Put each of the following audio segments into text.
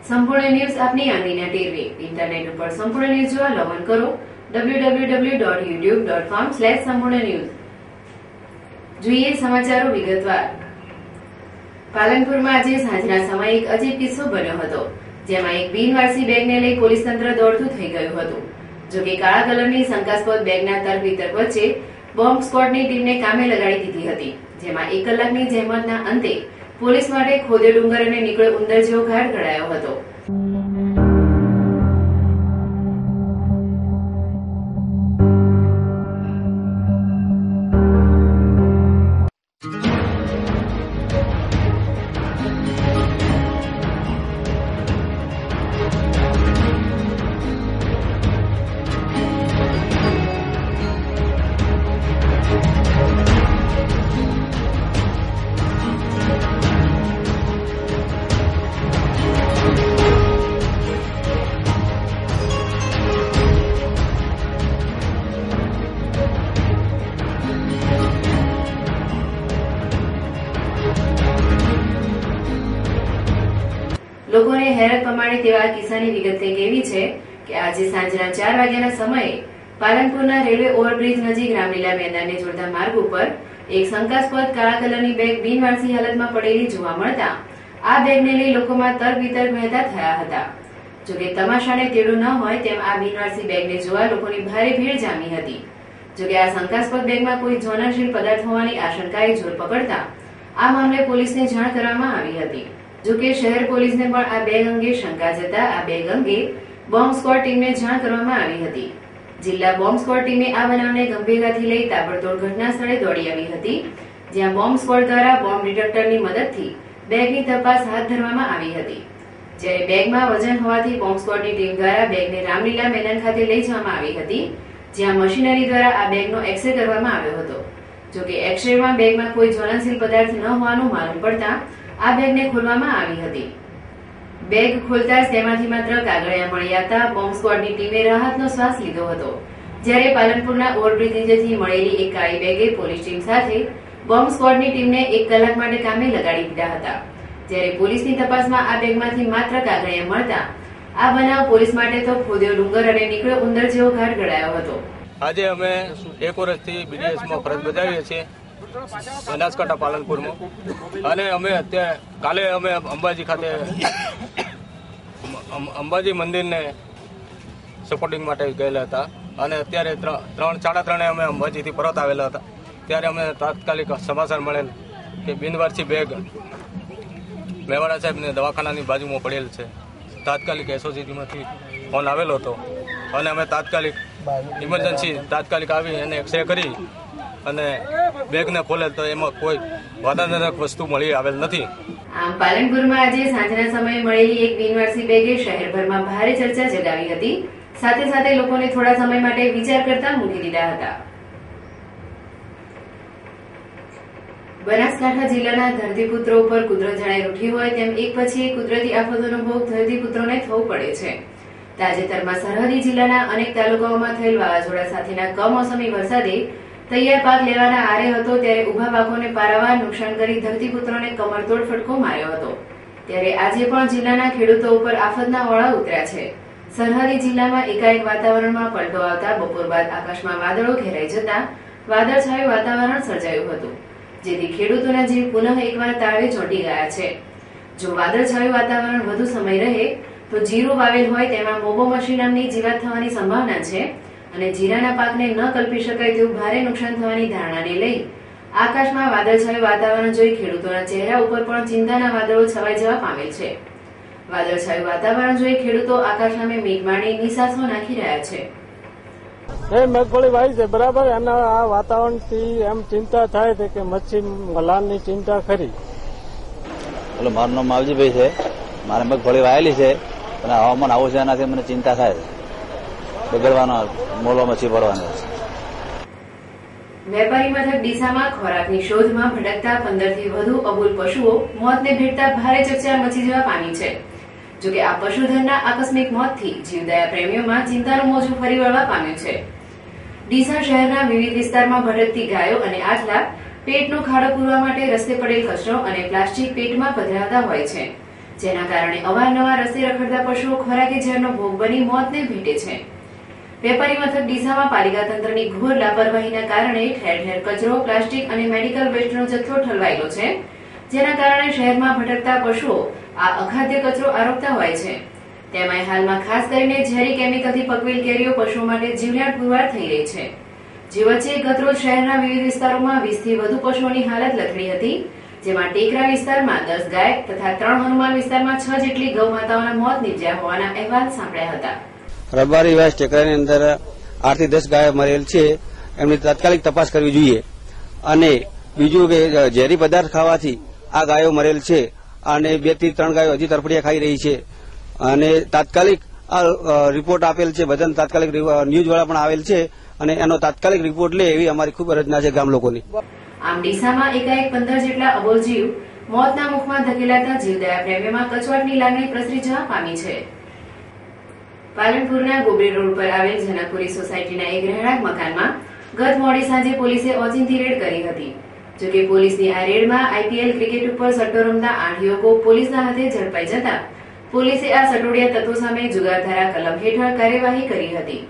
સંપૂર્ણ ન્યૂઝ આપની આંગળીના ટેરવે ઇન્ટરનેટ ઉપર સંપૂર્ણ ન્યૂઝ જોવા લોગિન કરો www.youtube.com/સંપૂર્ણ ન્યૂઝ। જોઈએ સમાચારો વિગતવાર। પાલનપુરમાં આજે સાંજના સમયે એક અજીબ કિસ્સો બન્યો હતો, જેમાં એક બિનવારસી બેગને લઈ પોલીસ તંત્ર દોડતું થઈ ગયું હતું। જોકે કાળા કલરની શંકાસ્પદ બેગના તર્ક વિતર્ક વચ્ચે બોમ્બ સ્ક્વોડની ટીમને કામે લગાડી દીધી હતી, જેમાં 1 કલાકની જહેમતના અંતે પોલીસ માટે ખોદ્યો ડુંગર અને નીકળ્યો ઉંદર જેવો ઘાટ ઘડાયો હતો। લોકોને હેરત પમાડે તેવા કિસ્સાની વિગત કંઈક એવી છે કે આજે સાંજના 4 વાગ્યાના સમયે પાલનપુરના રેલવે ઓવરબ્રિજ નજીક રામલીલા મેદાનને જોડતા માર્ગ ઉપર એક શંકાસ્પદ કાળા કલરની બેગ બિનવારસી હાલતમાં પડેલી જોવા મળતા આ બેગને લઈ લોકોમાં તર્ક વિતર્ક વહેતા થયા હતા। જોકે તમાશાને તેડું ન હોય તેમ આ બિનવારસી બેગને જોવા લોકોની ભારે ભીડ જામી હતી। જોકે આ શંકાસ્પદ બેગમાં કોઈ જ્વલનશીલ પદાર્થ હોવાની આશંકાએ જોર પકડતા આ મામલે પોલીસને જાણ કરવામાં આવી હતી। જોકે શહેર પોલીસને પણ આ બેગ અંગે શંકા જતા આ બેગ અંગે બોમ્બ સ્ક્વોડ ટીમને જાણ કરવામાં આવી હતી। જિલ્લા બોમ્બ સ્ક્વોડ ટીમે આ બનાવને ગંભીરતાથી લઈ તાબડતોડ ઘટના સ્થળે દોડી આવી હતી, જ્યાં બોમ્બ સ્ક્વોડ દ્વારા બોમ્બ ડિટેક્ટરની મદદથી બેગની તપાસ હાથ ધરવામાં આવી હતી। જ્યારે બેગમાં વજન હોવાથી બોમ્બ સ્ક્વોડની ટીમ દ્વારા બેગને રામલીલા મેદાન ખાતે લઈ જવામાં આવી હતી, જ્યાં મશીનરી દ્વારા આ બેગનો એક્સરે કરવામાં આવ્યો હતો। જોકે એક્સરેમાં બેગમાં કોઈ જ્વલનશીલ પદાર્થ ન હોવાનું માલુમ પડતા આ બેગને ખોલવામાં આવી હતી। બેગ ખોલતા જ તેમાંથી માત્ર કાગળિયા મળી આવતા બોમ્બ સ્ક્વોડની ટીમે રાહતનો શ્વાસ લીધો હતો। જ્યારે પાલનપુરના ઓવરબ્રિજ નીચેથી મળેલી એક કાળી બેગે પોલીસ ટીમ સાથે બોમ્બ સ્ક્વોડની ટીમને 1 કલાક માટે કામે લગાડી દીધા હતા। જ્યારે પોલીસની તપાસમાં આ બેગમાંથી માત્ર કાગળિયા મળતા આ બનાવ પોલીસ માટે તો ખોદ્યો ડુંગર અને નીકળ્યો ઉંદર જેવો ઘાટ ઘડાયો હતો। આજે અમે 1 વર્ષથી બીડીએસમાં ફરજ બજાવીએ છીએ બનાસકાંઠા પાલનપુરમાં, અને અમે અત્યારે કાલે અમે અંબાજી ખાતે અંબાજી મંદિરને સપોર્ટિંગ માટે ગયેલા હતા, અને અત્યારે 3:30 અમે અંબાજીથી પરત આવેલા હતા। ત્યારે અમે તાત્કાલિક સમાચાર મળેલ કે બિનવારસી બેગ મેવાડા સાહેબને દવાખાનાની બાજુમાં પડેલ છે। તાત્કાલિક એસઓજીમાંથી ફોન આવેલો હતો, અને અમે તાત્કાલિક તાત્કાલિક આવી અને એક્સરે કરી અને બેગને ખોલે તો એમાં કોઈ વાદાજનક વસ્તુ મળી આવેલ નથી। આમ પાલનપુરમાં આજે સાંજના સમયે મળેલી એક બિનવારસી બેગે શહેરભરમાં ભારે ચર્ચા જગાવી હતી, સાથે સાથે લોકોને થોડા સમય માટે વિચાર કરતા મૂકી દીધા હતા। બનાસકાંઠા જિલ્લાના ધરતીપુત્રો ઉપર કુદરત જાણે રૂઠી હોય તેમ એક પછી એક કુદરતી આફતોનો ભોગ ધરતીપુત્રોને થવું પડે છે। તાજેતરમાં સરહદી જિલ્લાના અનેક તાલુકાઓમાં થયેલ વાવાઝોડા સાથેના કમોસમી વરસાદે તૈયાર પાક લેવાના આરે હતો, ત્યારે ઉભા પાકોને પારાવાર નુકસાન કરી ધરતીપુત્રોને કમરતોડ ફટકો માર્યો હતો। ત્યારે આજે પણ જિલ્લાના ખેડૂતો ઉપર આફતના ઓળા ઉતર્યા છે। સરહદી જિલ્લામાં એકાએક વાતાવરણમાં પલટો આવતા બપોર બાદ આકાશમાં વાદળો ઘેરાઈ જતા વાદળછાયું વાતાવરણ સર્જાયું હતું, જેથી ખેડૂતોના જીવ પુનઃ એકવાર તાળવે ચોંટી ગયા છે। જો વાદળછાયું વાતાવરણ વધુ સમય રહે તો જીરું વાવેલ હોય તેમાં મોબોમશી નામની જીવાત થવાની સંભાવના છે, અને જીરાના પાકને ન કલ્પી શકાય તેવું ભારે નુકસાન થવાની ધારણાને લઈ આકાશમાં વાદળછાયું વાતાવરણ જોઈ ખેડૂતોના ચહેરા ઉપર પણ ચિંતાના વાદળો છવાઈ જવા પામેલ છે। વાદળછાયું વાતાવરણ જોઈ ખેડૂતો આકાશ સામે મેઘમાણી નિસાસો નાખી રહ્યા છે। મગફળી વાવી છે બરાબર, અને આ વાતાવરણથી એમ ચિંતા થાય છે કે મચ્છી મલાનની ચિંતા ખરી। એટલે મારું નામ માવજીભાઈ છે, મારે મગફળી વાયેલી છે, અને હવામાન આવું છે એનાથી મને ચિંતા થાય છે, બગડવાનો મોલો મચ્છી પડવાનો છે। વેપારી મથક ડીસામાં ખોરાકની શોધમાં ભટકતા 15થી વધુ અબોલ પશુઓ મોતને ભેટતા ભારે ચર્ચા મચી જવા પામી છે। જોકે આ પશુધનના આકસ્મિક મોતથી જીવદયા પ્રેમીઓમાં ચિંતાનું મોજું ફરી વળવા પામ્યું છે। ડીસા શહેરના વિવિધ વિસ્તારમાં ભટકતી ગાયો અને આટલા પેટનો ખાડો પૂરવા માટે રસ્તે પડેલ કચરો અને પ્લાસ્ટિક પેટમાં પધરાવતા હોય છે, જેના કારણે અવારનવાર રસ્તે રખડતા પશુઓ ખોરાકી ઝેરનો ભોગ બની મોતને ભેટે છે. વેપારી મથક ડીસામાં પાલિકા તંત્રની ઘોર લાપરવાહીના કારણે ઠેર ઠેર કચરો, પ્લાસ્ટિક અને મેડિકલ વેસ્ટનો જથ્થો ઠલવાયેલો છે, જેના કારણે શહેરમાં ભટકતા પશુઓ આ અખાદ્ય કચરો આરોગતા હોય છે. તેમાંય હાલમાં ખાસ કરીને ઝેરી કેમિકલથી પકવેલ કેરીઓ પશુઓ માટે જીવલેણ પુરવાર થઈ રહી છે. જે વચ્ચે ગતરોજ શહેરના વિવિધ વિસ્તારોમાં 20 થી વધુ પશુઓની હાલત લથડી હતી, જેમાં ટેકરા વિસ્તારમાં 10 ગાય તથા 3 હનુમાન વિસ્તારમાં 6 જેટલી ગૌ માતાઓના મોત નીપજ્યા હોવાના અહેવાલ સાંભળ્યા હતા. રબારી વાસ ટેકરાની અંદર 8 થી 10 ગાયો મરેલ છે, એમની તાત્કાલિક તપાસ કરવી જોઈએ. અને બીજું કે ઝેરી પદાર્થ ખાવાથી આ ગાયો મરેલ છે અને 2 થી 3 ગાયો હજી તરફડિયા ખાઈ રહી છે અને તાત્કાલિક આ રિપોર્ટ આપેલ છે, બધાને તાત્કાલિક ન્યૂઝવાળા પણ આવેલ છે અને એનો તાત્કાલિક રિપોર્ટ લે એવી અમારી ખૂબ અરજના છે ગામ લોકોની. આમ ડીસામાં એકાએક 15 જેટલા અબોલ જીવ મોતના મુખમાં ધકેલાતા જીવદયા પ્રેમીઓમાં કચવાટની લાગણી પ્રસરી જવા પામી છે. પાલનપુરના ગોબરી રોડ પર આવેલ જનકપુરી સોસાયટીના એક રહેણાંક મકાનમાં ગત મોડી સાંજે પોલીસે ઓચિંતી રેડ કરી હતી. જોકે પોલીસની આ રેડમાં આઈપીએલ ક્રિકેટ ઉપર સટ્ટો રમતા 8 યુવકો પોલીસના હાથે ઝડપાઈ જતા પોલીસે આ સટોડિયા તત્વો સામે જુગારધારા કલમ હેઠળ કાર્યવાહી કરી હતી.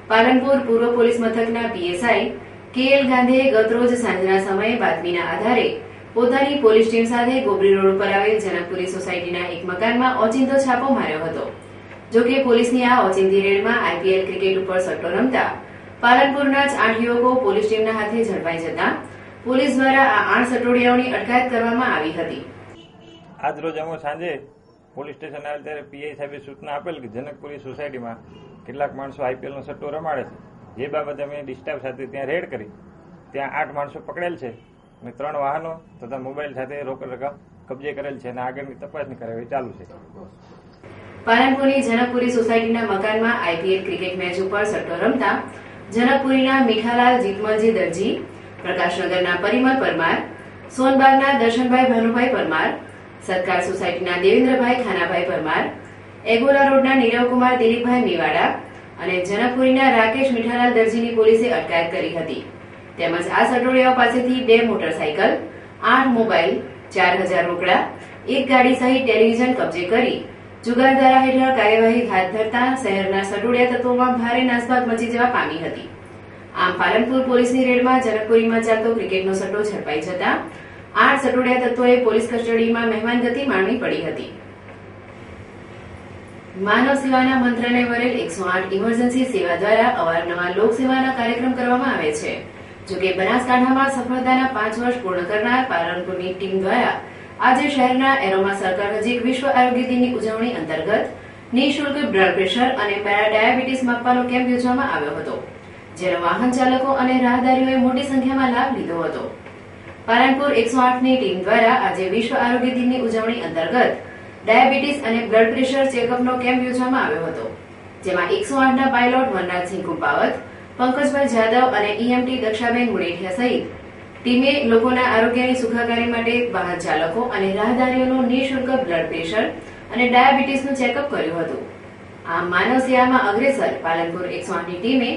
પાલનપુર પૂર્વ પોલીસ મથકના પીએસઆઈ કેએલ ગાંધીએ ગતરોજ સાંજના સમયે બાતમીના આધારે પોતાની પોલીસ ટીમ સાથે ગોબરી રોડ પર આવેલ જનકપુરી સોસાયટીના એક મકાનમાં ઓચિંતો છાપો માર્યો હતો. જોકે પોલીસની આ ઓચિંતી રેડમાં આઈપીએલ ક્રિકેટ ઉપર સટ્ટો રમતા પાલનપુરના જ 8 યુવકો પોલીસ ટીમના હાથે ઝડપાઈ જતા પોલીસ દ્વારા આ 8 સટોડિયાઓની અટકાયત કરવામાં આવી હતી. આજ રોજ અમે સાંજે પોલીસ સ્ટેશન આવેલ ત્યારે પીઆઈ સાહેબે સૂચના આપેલ કે જનકપુરી સોસાયટીમાં કેટલાક માણસો આઈપીએલનો સટ્ટો રમાડે છે. જે બાબતે અમે ડિસ્ટાફ સાથે ત્યાં રેડ કરી, ત્યાં 8 માણસો પકડેલ છે અને 3 વાહનો તથા મોબાઈલ સાથે રોકડ રકમ કબજે કરેલ છે અને આગળની તપાસની કાર્યવાહી ચાલુ છે. પાલનપુરની જનકપુરી સોસાયટીના મકાનમાં આઈપીએલ ક્રિકેટ મેચ ઉપર સટ્ટો રમતા જનકપુરીના મીઠાલાલ જીતમલજી દરજી, પ્રકાશનગરના પરિમલ પરમાર, સોનબાગના દર્શનભાઈ ભાનુભાઈ પરમાર, સત્કાર સોસાયટીના દેવેન્દ્રભાઈ ખાનાભાઈ પરમાર, એગોલા રોડના નીરવકુમાર દિલીપભાઈ મેવાડા અને જનકપુરીના રાકેશ મીઠાલાલ દરજીની પોલીસે અટકાયત કરી હતી. તેમજ આ સટોડિયાઓ પાસેથી 2 મોટરસાયકલ, 8 મોબાઈલ, 4000 રોકડા, 1 ગાડી સહિત ટેલિવિઝન કબજે કરી જુગારધારા હેઠળ કાર્યવાહી હાથ ધરતા શહેરના સટોડિયા તત્વોમાં ભારે નાસભાગ મચી જવા પામી હતી. આમ પાલનપુર પોલીસની રેડમાં જનકપુરીમાં ચાલતો ક્રિકેટનો સટ્ટો ઝડપાઈ જતા 8 સટોડિયા તત્વોએ પોલીસ કસ્ટડીમાં મહેમાનગતિ માણવી પડી હતી. માનવ સેવાના મંત્રને વરેલ 108 ઇમરજન્સી સેવા દ્વારા અવારનવાર લોકસેવાના કાર્યક્રમ કરવામાં આવે છે. જોકે બનાસકાંઠામાં સફળતાના 5 વર્ષ પૂર્ણ કરનાર પાલનપુરની ટીમ દ્વારા આજે શહેરના એરોમા સર્કલ નજીક વિશ્વ આરોગ્ય દિનની ઉજવણી અંતર્ગત નિઃશુલ્ક બ્લડ પ્રેશર અને ડાયાબિટીસ માપવાનો કેમ્પ યોજવામાં આવ્યો હતો, જેનો વાહન ચાલકો અને રાહદારીઓએ મોટી સંખ્યામાં લાભ લીધો હતો. પાલનપુર 108ની ટીમ દ્વારા આજે વિશ્વ આરોગ્ય દિનની ઉજવણી અંતર્ગત ડાયાબિટીસ અને બ્લડ પ્રેશર ચેકઅપનો કેમ્પ યોજવામાં આવ્યો હતો, જેમાં 108ના પાયલોટ વનરાજસિંહ કુંપાવત, પંકજભાઈ જાદવ અને ઈએમટી દક્ષાબેન મુડેઠિયા સહિત ટીમે લોકોના આરોગ્યની સુખાકારી માટે વાહન ચાલકો અને રાહદારીઓનું નિઃશુલ્ક બ્લડ પ્રેશર અને ડાયાબિટીસનું ચેકઅપ કર્યું હતું. આમ માનવ સેવામાં અગ્રેસર પાલનપુર 108ની ટીમે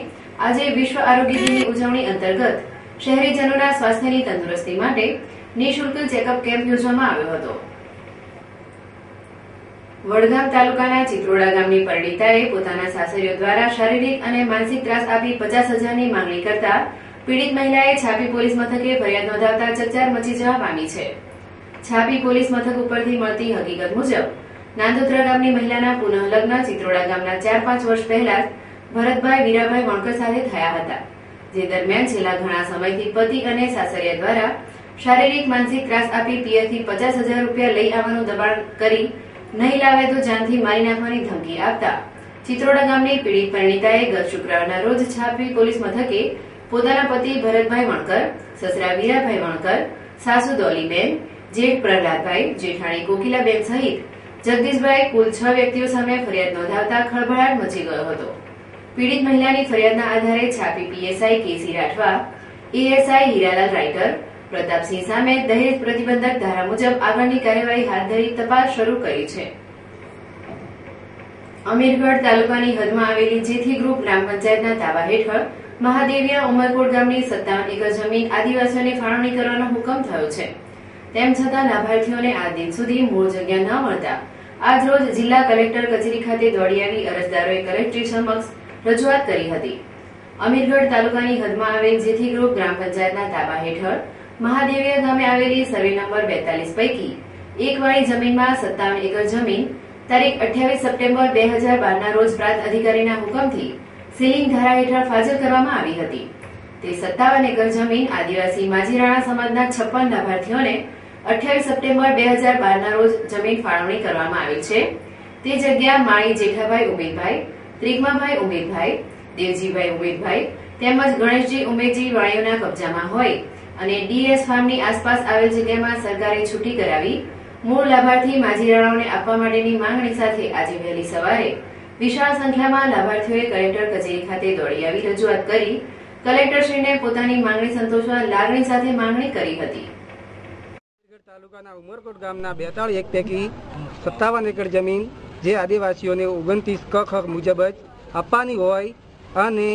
આજે વિશ્વ આરોગ્ય દિનની ઉજવણી અંતર્ગત શહેરીજનોના સ્વાસ્થ્યની તંદુરસ્તી માટે નિઃશુલ્ક ચેકઅપ કેમ્પ યોજવામાં આવ્યો હતો. વડગામ તાલુકાના ચિત્રોડા ગામની પરણિતાએ પોતાના સાસરીઓ દ્વારા શારીરિક અને માનસિક ત્રાસ આપી 50,000ની માંગણી કરતા પીડિત મહિલાએ છાપી પોલીસ મથકે ફરિયાદ નોંધાવતા ચકચાર મચી જવા પામી છે. છાપી પોલીસ મથક ઉપરથી મળતી હકીકત મુજબ નાંદોત્રા ગામની મહિલાના પુનઃલગ્ન ચિત્રોડા ગામના 4-5 વર્ષ પહેલા ભરતભાઈ વીરાભાઈ વણકર સાથે થયા હતા, જે દરમિયાન છેલ્લા ઘણા સમયથી પતિ અને સાસરિયા દ્વારા શારીરિક માનસિક ત્રાસ આપી પિયરથી 50,000 રૂપિયા લઈ આવવાનું દબાણ કરી નહીં લાવે તો જાનથી મારી નાખવાની ધમકી આપતા ચિત્રોડા ગામની પીડિત પરિણીતાએ ગત શુક્રવારના રોજ છાપી પોલીસ મથકે પોતાના પતિ ભરતભાઈ વણકર, સસરા વીરાભાઈ વણકર, સાસુ દોલીબેન, જેઠ પ્રહલાદભાઈ, જેઠાણી કોકિલાબેન સહિત જગદીશભાઈ કુલ 6 વ્યક્તિઓ સામે ફરિયાદ નોંધાવતા ખળભળાટ મચી ગયો હતો. પીડિત મહિલાની ફરિયાદના આધારે છાપી પીએસઆઈ કેસી રાઠવા, એએસઆઈ હીરાલાલ રાઈટર, પ્રતાપસિંહ સામે દહેજ પ્રતિબંધક ધારા મુજબ આગળની કાર્યવાહી હાથ ધરી તપાસ શરૂ કરી છે. અમીરગઢ તાલુકાની હદમાં આવેલી જેથી ગ્રુપ ગ્રામ પંચાયતના તાબા હેઠળ મહાદેવિયા ઉમરકોટ ગામની 57 એકર જમીન આદિવાસીઓને ફાળવણી કરવાનો હુકમ થયો છે. તેમ છતાં લાભાર્થીઓને આજ દિન સુધી મૂળ જગ્યા ન મળતા આજ રોજ જિલ્લા કલેક્ટર કચેરી ખાતે દોડી આવી અરજદારોએ કલેક્ટર સમક્ષ રજૂઆત કરી હતી. અમીરગઢ તાલુકાની હદમાં આવેલ જેથી ગ્રુપ ગ્રામ પંચાયતના તાબા હેઠળ મહાદેવીયા ગામે આવેલી સર્વે નંબર 42 પૈકી એક વાળી જમીનમાં 57 એકર જમીન તારીખ 28 સપ્ટેમ્બર 2012 ના રોજ પ્રાંત અધિકારીના હુકમથી સીલિંગ ધારા હેઠળ ફાજલ કરવામાં આવી હતી. તે 57 એકર જમીન આદિવાસી માજીરાણા સમાજના 56 લાભાર્થીઓને 28 સપ્ટેમ્બર 2012 ના રોજ જમીન ફાળવણી કરવામાં આવેલ છે. તે જગ્યા માળી જેઠાભાઈ ઉમેદભાઈ, ત્રિગમાભાઈ ઉમેદભાઈ, દેવજીભાઈ ઉમેદભાઈ તેમજ ગણેશજી ઉમેદજી વાળીઓના કબજામાં હોય અને ડીએસ ફાર્મની આસપાસ આવેલ જગ્યામાં સરકારે છૂટી કરાવી મૂળ લાભાર્થી માજીરાણાઓને આપવા માટેની માંગણી સાથે આજે વહેલી સવારે વિશાળ સંખ્યામાં લાભાર્થીઓએ કલેક્ટર કચેરી ખાતે દોડી આવી રજૂઆત કરી કલેક્ટરશ્રીને પોતાની માંગણી સંતોષવા લાગણી સાથે માંગણી કરી હતી. તાલુકાના ઉમરકોટ ગામના 42 એક પૈકી 57 એકર જમીન જે આદિવાસીઓને 29 ક મુજબ જ આપવાની હોય અને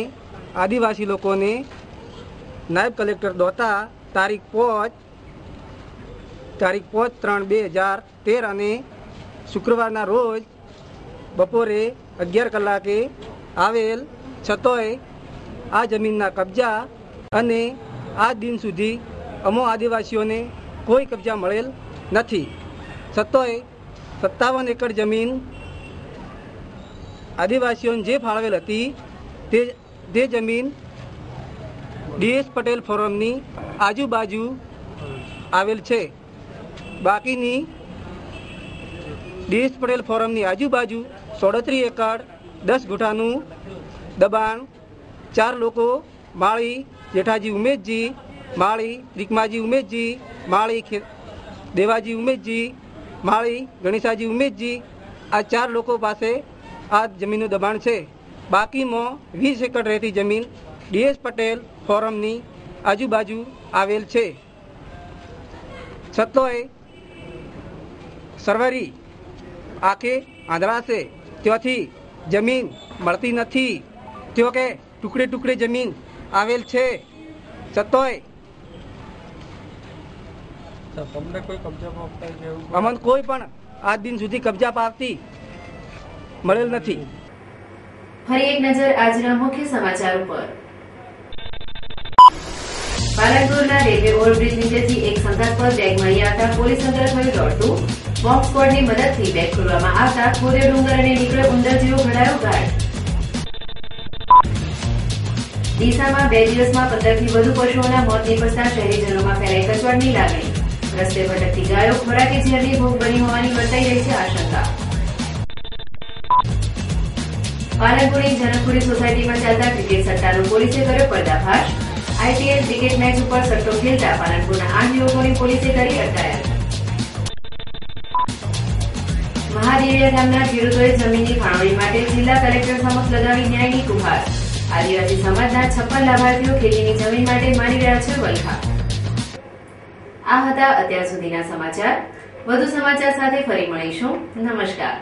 આદિવાસી લોકોને નાયબ કલેક્ટર દોતા તારીખ 5/3/2013 અને શુક્રવારના રોજ બપોરે 11 કલાકે આવેલ છતોય આ જમીનના કબજા અને આ દિન સુધી અમો આદિવાસીઓને કોઈ કબજા મળેલ નથી. છતોય 57 એકર જમીન આદિવાસીઓને જે ફાળવેલ હતી તે જમીન ડીએસ પટેલ ફોરમની આજુબાજુ આવેલ છે. બાકીની ડીએસ પટેલ ફોરમની આજુબાજુ 37 એકર 10 ગુંઠાનું દબાણ 4 લોકો માળી જેઠાજી ઉમેદજી, માળી ત્રિકમાજી ઉમેદજી, માળી દેવાજી ઉમેદજી, માળી ગણેશાજી ઉમેદજી આ 4 લોકો પાસે આ જમીનનું દબાણ છે. બાકીમાં 20 એકર રહેતી જમીન ડીએસ પટેલ ફોરમની આજુબાજુ આવેલ છે. છતોય સરવરી આખે આંધળા છે, ત્યાંથી જમીન મળતી નથી. ત્યો કે ટુકડે ટુકડે જમીન આવેલ છે. છતોય તમને કોઈ કબજા પામતા અમને કોઈ પણ આજ દિન સુધી કબજા પામતી મળેલ નથી. ફરી એક નજર આજના મુખ્ય સમાચાર ઉપર. પાલનપુરના રેલવે ઓવરબ્રિજ નીચેથી એક શંકાસ્પદ બેગ મળી આવતા પોલીસ તંત્ર થયું દોડતું. બોમ્બ સ્ક્વોડની મદદથી બેગ ખોલવામાં આવતા ખોદ્યો ડુંગર અને નીકળ્યો ઉંદર જેવો ઘડાયો ઘાટ. ડીસામાં 2 દિવસમાં 15 થી વધુ પશુઓના મોત નીપજતા શહેરીજનોમાં ફેલાઈ કચવાટની લાગણી. રસ્તે ભટકતી ગાયો ખોરાકી ઝેરની ભોગ બની હોવાની વર્તાઈ રહી છે આશંકા. પાલનપુરની જનકપુરી સોસાયટીમાં ચાલતા ક્રિકેટ સટ્ટાનો પોલીસે કર્યો પર્દાફાશ. આઈપીએલ ક્રિકેટ મેચ ઉપર સટ્ટો ખેલતા પાલનપુરના 8 યુવકોની પોલીસે કરી અટકાયત. મહાદેવીયા ગામના ખેડૂતોએ જમીનની ફાળવણી માટે જિલ્લા કલેક્ટર સમક્ષ લગાવી ન્યાયની ગુહાર. આદિવાસી સમાજના 56 લાભાર્થીઓ ખેતીની જમીન માટે મારી રહ્યા છે વલખા. આ હતા અત્યાર સુધીના સમાચાર. વધુ સમાચાર સાથે ફરી મળીશું. નમસ્કાર.